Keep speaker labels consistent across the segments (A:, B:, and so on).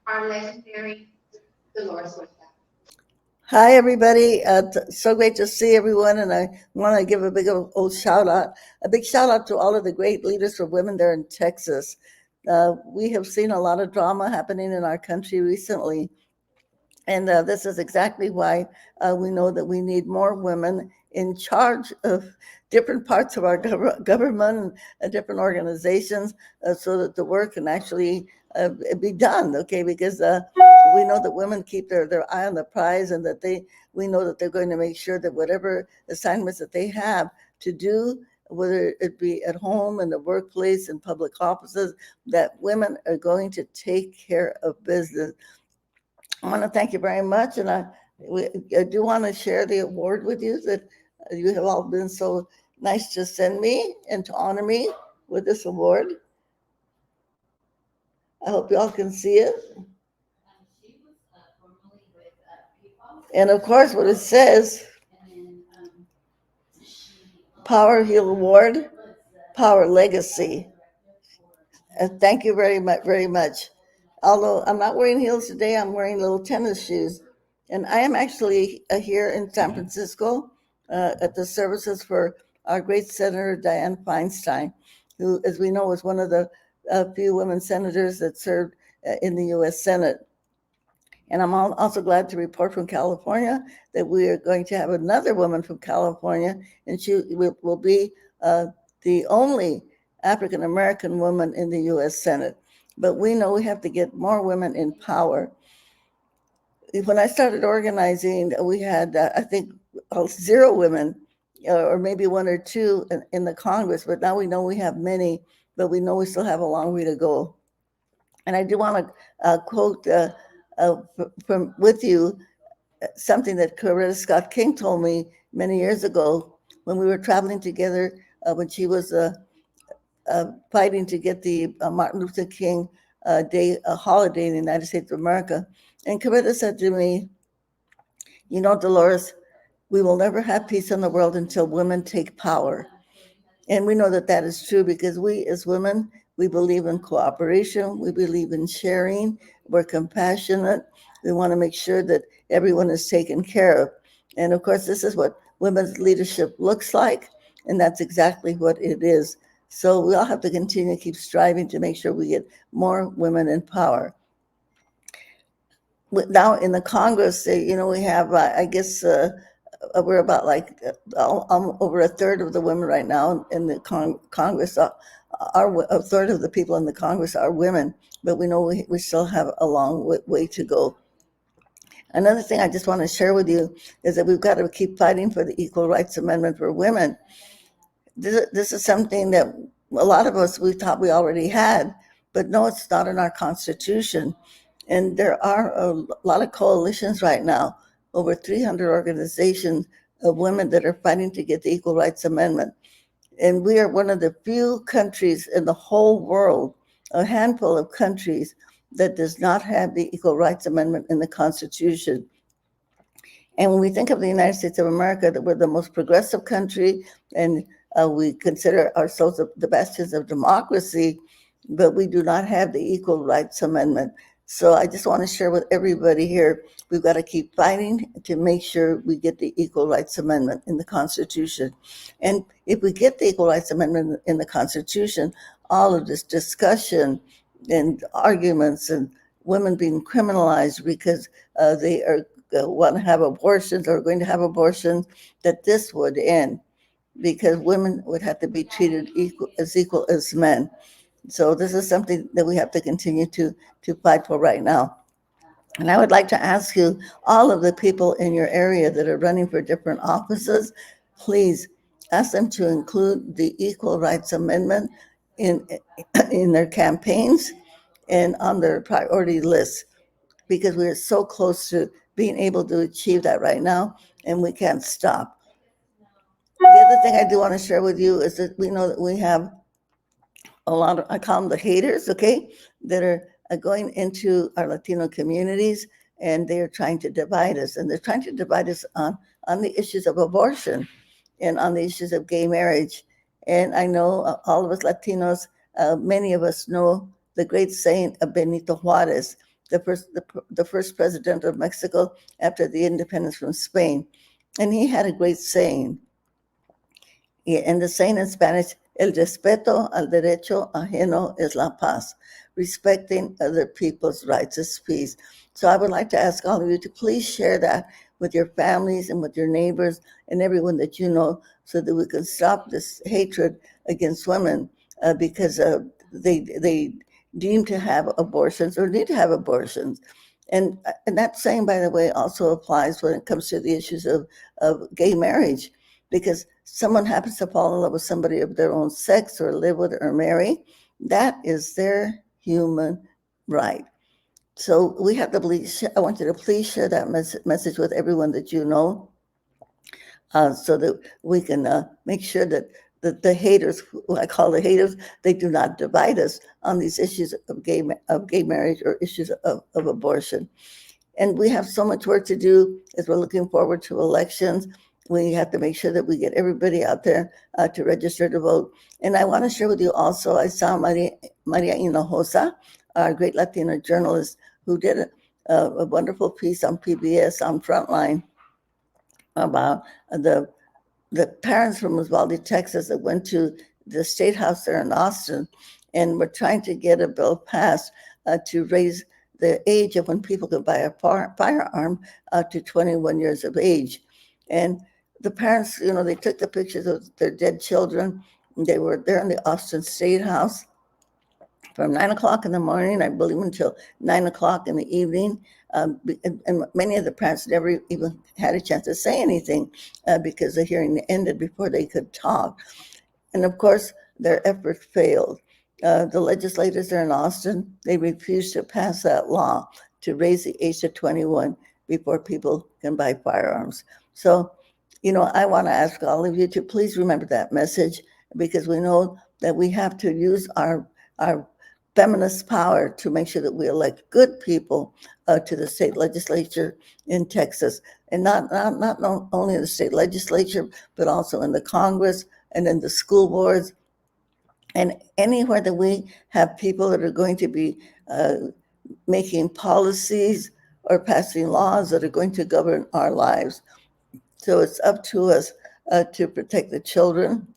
A: our legendary Dolores Huerta.
B: Hi, everybody. So great to see everyone. And I want to give a big old a big shout out to all of the great leaders for women there in Texas. We have seen a lot of drama happening in our country recently. And this is exactly why we know that we need more women in charge of different parts of our government and different organizations so that the work can actually be done, okay? Because we know that women keep their eye on the prize and that we know that they're going to make sure that whatever assignments that they have to do, whether it be at home, in the workplace, in public offices, that women are going to take care of business. I want to thank you very much, and I do want to share the award with you that you have all been so nice to send me and to honor me with this award. I hope you all can see it. And of course, what it says, Power Heel Award, Power Legacy. Thank you very much, very much. Although I'm not wearing heels today, I'm wearing little tennis shoes. And I am actually here in San Francisco at the services for our great Senator Dianne Feinstein, who, as we know, was one of the few women senators that served in the U.S. Senate. And I'm also glad to report from California that we are going to have another woman from California, and she will be the only African American woman in the U.S. Senate. But we know we have to get more women in power. When I started organizing, we had, I think, 0 women, or maybe 1 or 2 in the Congress, but now we know we have many, but we know we still have a long way to go. And I do want to quote from with you something that Coretta Scott King told me many years ago when we were traveling together when she was fighting to get the Martin Luther King Day holiday in the United States of America. And Coretta said to me, "You know, Dolores, we will never have peace in the world until women take power." And we know that that is true because we as women, we believe in cooperation, we believe in sharing, we're compassionate, we want to make sure that everyone is taken care of. And of course, this is what women's leadership looks like, and that's exactly what it is. So we all have to continue to keep striving to make sure we get more women in power. Now in the Congress, we have, I guess, we're about like over a third of the women right now in the Congress are a third of the people in the Congress are women, but we know we still have a long way to go. Another thing I just want to share with you is that we've got to keep fighting for the Equal Rights Amendment for women. This is something that a lot of us we thought we already had, but no, it's not in our Constitution. And there are a lot of coalitions right now, over 300 organizations of women that are fighting to get the Equal Rights Amendment. And we are one of the few countries in the whole world, a handful of countries, that does not have the Equal Rights Amendment in the Constitution. And when we think of the United States of America, that we're the most progressive country, and we consider ourselves the bastions of democracy, but we do not have the Equal Rights Amendment. So I just want to share with everybody here, we've got to keep fighting to make sure we get the Equal Rights Amendment in the Constitution. And if we get the Equal Rights Amendment in the Constitution, all of this discussion and arguments and women being criminalized because they are want to have abortions or are going to have abortions, that this would end because women would have to be treated equal as men. So this is something that we have to continue to fight for right now. And I would like to ask you, all of the people in your area that are running for different offices, please ask them to include the Equal Rights Amendment in in their campaigns and on their priority list, because we're so close to being able to achieve that right now, and we can't stop. The other thing I do want to share with you is that we know that we have a lot of, I call them the haters, okay, that are going into our Latino communities, and they are trying to divide us. And they're trying to divide us on the issues of abortion and on the issues of gay marriage. And I know all of us Latinos, many of us know the great saying of Benito Juarez, the first president of Mexico after the independence from Spain. And he had a great saying. And the saying in Spanish, el respeto al derecho ajeno es la paz. Respecting other people's rights is peace. So I would like to ask all of you to please share that with your families and with your neighbors and everyone that you know, so that we can stop this hatred against women because they deem to have abortions or need to have abortions. And that saying, by the way, also applies when it comes to the issues of gay marriage, because someone happens to fall in love with somebody of their own sex or live with or marry, that is their human right. So we have to believe, I want you to please share that message with everyone that you know, so that we can make sure that the haters, who I call the haters, they do not divide us on these issues of gay marriage or issues of abortion. And we have so much work to do as we're looking forward to elections. We have to make sure that we get everybody out there to register to vote. And I want to share with you also, I saw Maria Hinojosa, our great Latina journalist, who did a wonderful piece on PBS on Frontline about the parents from Uvalde, Texas, that went to the state house there in Austin and were trying to get a bill passed to raise the age of when people could buy a firearm to 21 years of age. And the parents, they took the pictures of their dead children. They were there in the Austin State House from 9 o'clock in the morning, I believe, until 9 o'clock in the evening. And many of the parents never even had a chance to say anything because the hearing ended before they could talk. And of course, their effort failed. The legislators there in Austin, they refused to pass that law to raise the age to 21 before people can buy firearms. So, I want to ask all of you to please remember that message, because we know that we have to use our feminist power to make sure that we elect good people to the state legislature in Texas, and not only in the state legislature, but also in the Congress and in the school boards, and anywhere that we have people that are going to be making policies or passing laws that are going to govern our lives. So it's up to us to protect the children,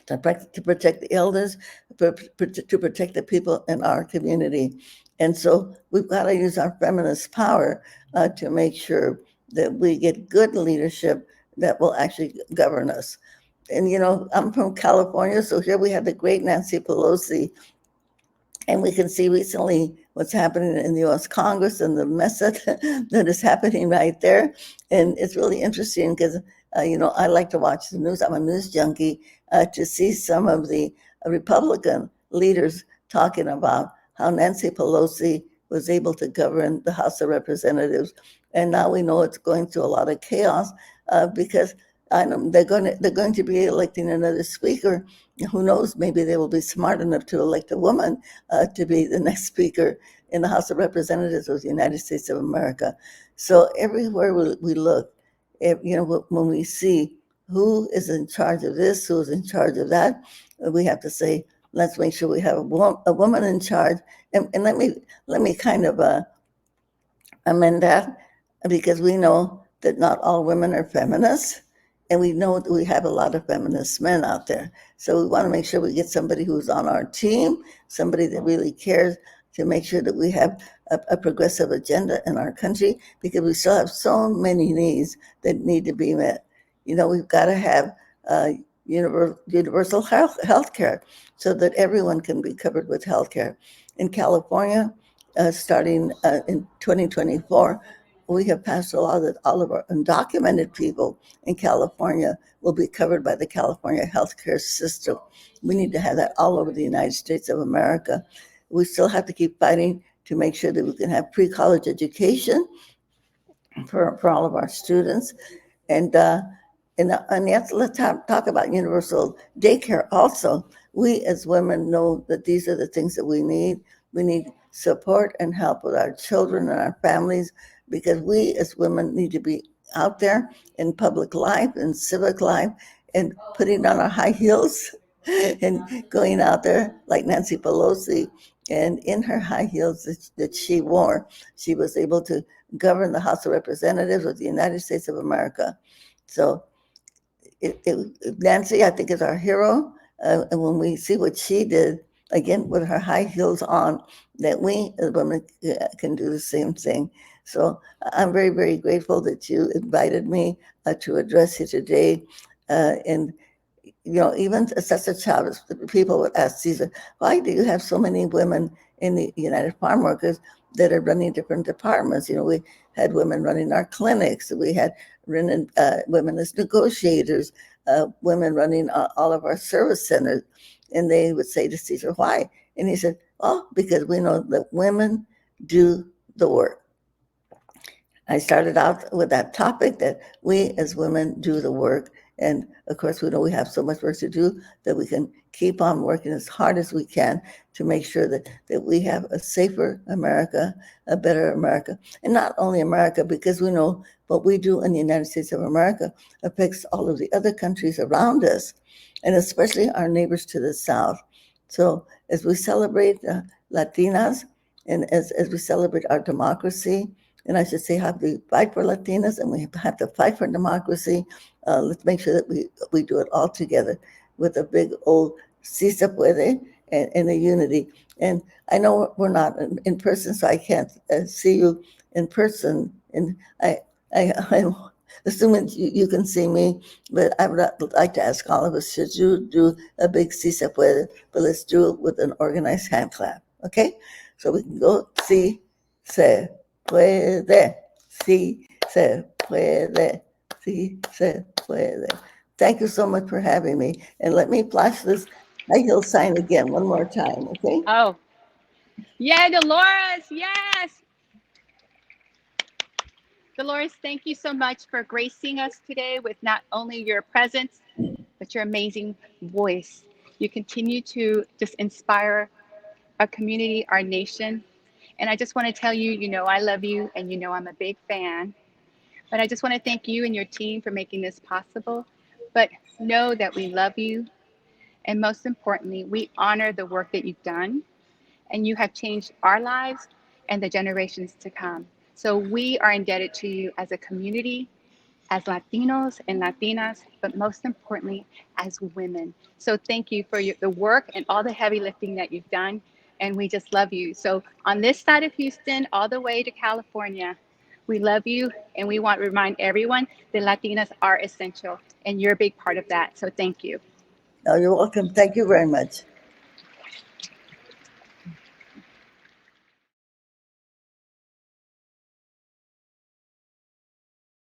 B: to protect the elders, to protect the people in our community. And so we've got to use our feminist power to make sure that we get good leadership that will actually govern us. And, I'm from California, so here we have the great Nancy Pelosi. And we can see recently what's happening in the U.S. Congress and the mess that is happening right there. And it's really interesting because, I like to watch the news. I'm a news junkie, to see some of the Republican leaders talking about how Nancy Pelosi was able to govern the House of Representatives. And now we know it's going through a lot of chaos because they're going to be electing another speaker. Who knows? Maybe they will be smart enough to elect a woman to be the next speaker in the House of Representatives of the United States of America. So everywhere we look, when we see who is in charge of this, who is in charge of that, we have to say, let's make sure we have a woman in charge. And let me kind of amend that, because we know that not all women are feminists. And we know that we have a lot of feminist men out there. So we want to make sure we get somebody who's on our team, somebody that really cares, to make sure that we have a progressive agenda in our country, because we still have so many needs that need to be met. We've got to have universal health care so that everyone can be covered with health care. In California, starting in 2024, we have passed a law that all of our undocumented people in California will be covered by the California healthcare system. We need to have that all over the United States of America. We still have to keep fighting to make sure that we can have pre-college education for all of our students. And yes, let's talk about universal daycare also. We as women know that these are the things that we need. We need support and help with our children and our families, because we as women need to be out there in public life and civic life and putting on our high heels and going out there like Nancy Pelosi And in her high heels that she wore, she was able to govern the House of Representatives of the United States of America. So Nancy, I think, is our hero. And when we see what she did, again, with her high heels on, that we as women can do the same thing. So I'm very, very grateful that you invited me to address you today. And even Cesar Chavez, people would ask Caesar, why do you have so many women in the United Farm Workers that are running different departments? We had women running our clinics, we had women as negotiators, women running all of our service centers. And they would say to Caesar, why? And he said, well, because we know that women do the work. I started out with that topic that we as women do the work. And of course, we know we have so much work to do that we can keep on working as hard as we can to make sure that we have a safer America, a better America. And not only America, because we know what we do in the United States of America affects all of the other countries around us, and especially our neighbors to the south. So as we celebrate Latinas, and as we celebrate our democracy, and I should say, have to fight for Latinas, and we have to fight for democracy. Let's make sure that we do it all together with a big old si se puede and a unity. And I know we're not in person, so I can't see you in person. And I'm assuming you can see me, but I would like to ask all of us, should you do a big si se puede? But let's do it with an organized hand clap, okay? So we can go si se puede, sí se puede, sí se puede. Thank you so much for having me. And let me flash this high heel sign again one more time, okay?
C: Oh, yeah, Dolores. Yes. Dolores, thank you so much for gracing us today with not only your presence, but your amazing voice. You continue to just inspire our community, our nation. And I just want to tell you, I love you and I'm a big fan. But I just want to thank you and your team for making this possible. But know that we love you. And most importantly, we honor the work that you've done. And you have changed our lives and the generations to come. So we are indebted to you as a community, as Latinos and Latinas, but most importantly, as women. So thank you for the work and all the heavy lifting that you've done. And we just love you. So on this side of Houston, all the way to California, we love you. And we want to remind everyone that Latinas are essential. And you're a big part of that. So thank you.
B: No, you're welcome. Thank you very much.